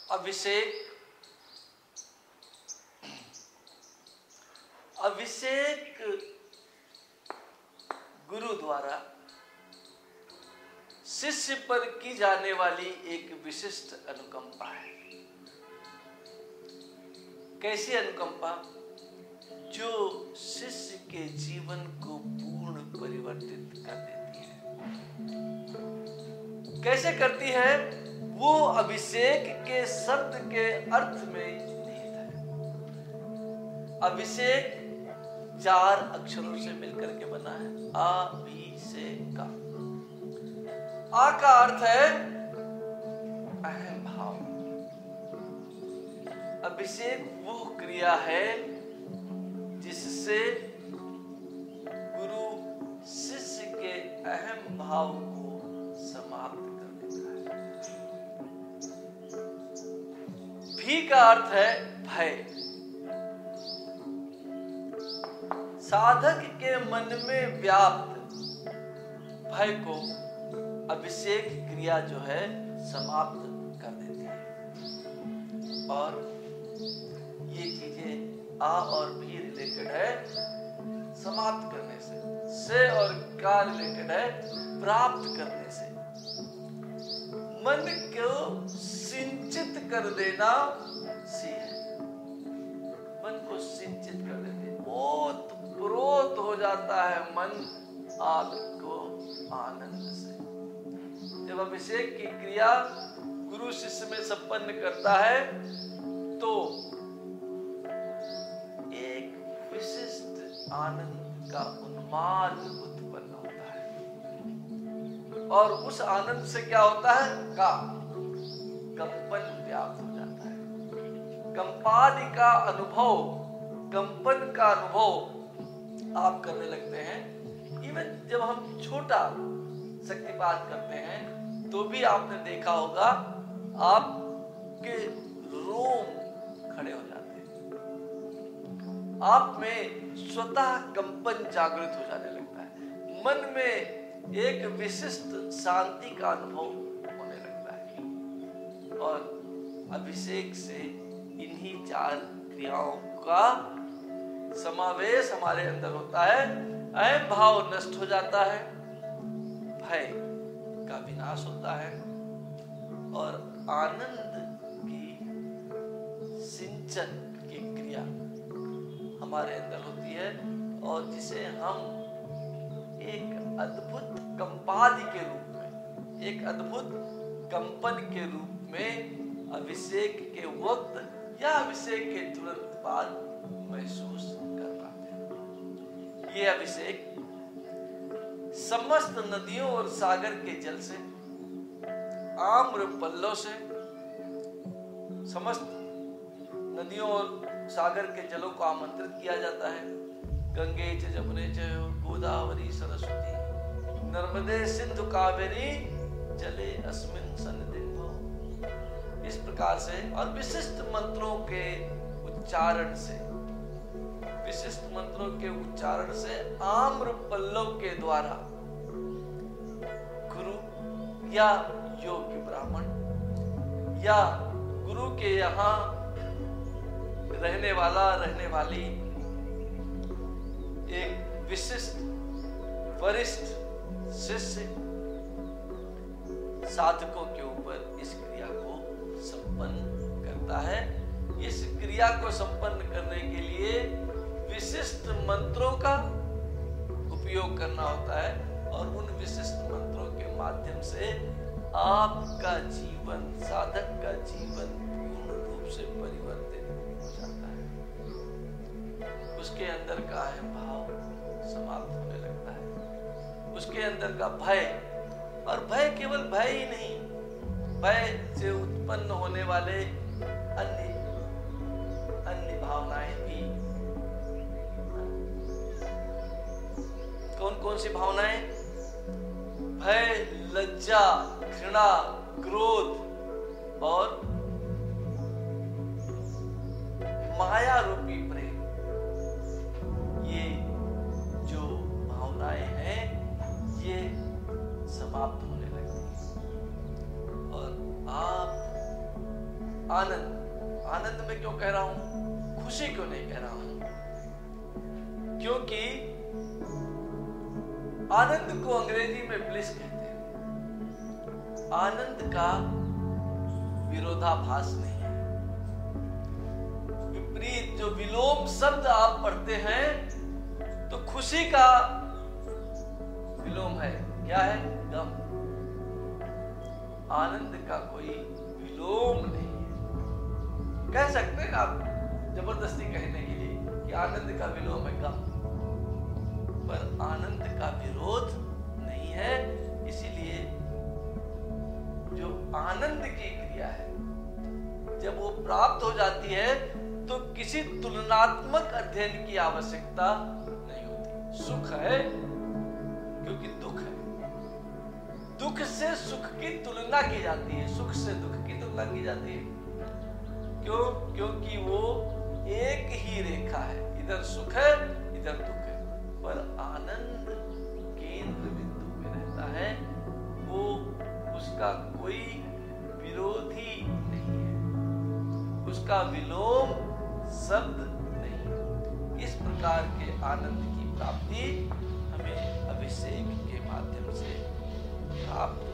अभिषेक गुरु द्वारा शिष्य पर की जाने वाली एक विशिष्ट अनुकंपा है। कैसी अनुकंपा? जो शिष्य के जीवन को पूर्ण परिवर्तित कर देती है। कैसे करती है? वो अभिषेक के शब्द के अर्थ में निहित है। अभिषेक 4 अक्षरों से मिलकर के बना है। अभिषेक। आ का अर्थ है अहम भाव। अभिषेक वो क्रिया है जिससे गुरु शिष्य के अहम भाव को समाप्त कर देता है। भी का अर्थ है भय। साधक के मन में व्याप्त भय को अभिषेक क्रिया जो है समाप्त कर देती है। और ये चीजें आ और भी रिलेटेड है समाप्त करने से और का रिलेटेड है प्राप्त करने से। मन को सिंचित कर देना सी है। मन को सिंचित कर देते, बहुत प्रोत हो जाता है मन आपको आनंद से। जब अभिषेक की क्रिया गुरु शिष्य में संपन्न करता है तो एक विशिष्ट आनंद का उन्माद उत्पन्न होता है। और उस आनंद से क्या होता है? कंपन व्याप्त हो जाता है। कंपादि का अनुभव, कंपन का अनुभव आप करने लगते हैं। इवन जब हम छोटा शक्तिपात करते हैं तो भी आपने देखा होगा आपके रोम खड़े हो जाते हैं। आप में स्वतः कंपन जागृत हो जाने लगता है। मन में एक विशिष्ट शांति का अनुभव होने लगता है। और अभिषेक से इन्हीं 4 क्रियाओं का समावेश हमारे अंदर होता है। अहम भाव नष्ट हो जाता है, भय का विनाश होता है और आनंद की सिंचन की क्रिया हमारे अंदर होती है। और जिसे हम एक अद्भुत कंपादि के रूप में, एक अद्भुत कंपन के रूप में अभिषेक के वक्त या अभिषेक के तुरंत बाद महसूस कर पाते हैं। ये अभिषेक समस्त नदियों और सागर के जल से, आम्र पल्लव से, समस्त नदियों और सागर के जलों को आमंत्रित किया जाता है। गंगे च जमुने च गोदावरी सरस्वती नर्मदे सिंधु कावेरी जले अस्मिन् सन्निधिं। इस प्रकार से और विशिष्ट मंत्रों के उच्चारण से, विशिष्ट मंत्रों के उच्चारण से आम्र पल्लव के द्वारा गुरु या योग्य ब्राह्मण या गुरु के यहाँ रहने वाली एक विशिष्ट वरिष्ठ शिष्य साधकों के ऊपर इस क्रिया को संपन्न करता है। इस क्रिया को संपन्न करने के लिए विशिष्ट मंत्रों का उपयोग करना होता है और उन विशिष्ट मंत्रों के माध्यम से आपका जीवन, साधक का जीवन पूर्ण रूप से परिवर्तित हो जाता है। उसके अंदर का अहम भाव समाप्त होने लगता है। उसके अंदर का भय, और भय केवल भय ही नहीं, भय से उत्पन्न होने वाले अन्य भावनाएं भी। कौन कौन सी भावनाएं? भय, लज्जा, घृणा, क्रोध और माया रूपी प्रेम। ये जो भावनाएं हैं ये समाप्त होने लगती हैं और आप आनंद, आनंद में क्यों कह रहा हूं, खुशी क्यों नहीं कह रहा हूं? क्योंकि आनंद को अंग्रेजी में ब्लिस कहते हैं। आनंद का विरोधाभास नहीं है। विपरीत जो विलोम शब्द आप पढ़ते हैं तो खुशी का विलोम है, क्या है? गम। आनंद का कोई विलोम नहीं है। कह सकते हैं आप जबरदस्ती कहने के लिए कि आनंद का विलोम है गम, पर आनंद का विरोध नहीं है। इसीलिए जो आनंद की क्रिया है जब वो प्राप्त हो जाती है तो किसी तुलनात्मक अध्ययन की आवश्यकता नहीं होती। सुख है क्योंकि दुख है, दुख से सुख की तुलना की जाती है, सुख से दुख की तुलना की जाती है। क्यों? क्योंकि वो एक ही रेखा है, इधर सुख है इधर दुख है, पर आनंद केंद्र बिंदु में रहता है। वो उसका कोई विरोधी नहीं है, उसका विलोम शब्द नहीं। इस प्रकार के आनंद की प्राप्ति हमें अभिषेक के माध्यम से प्राप्त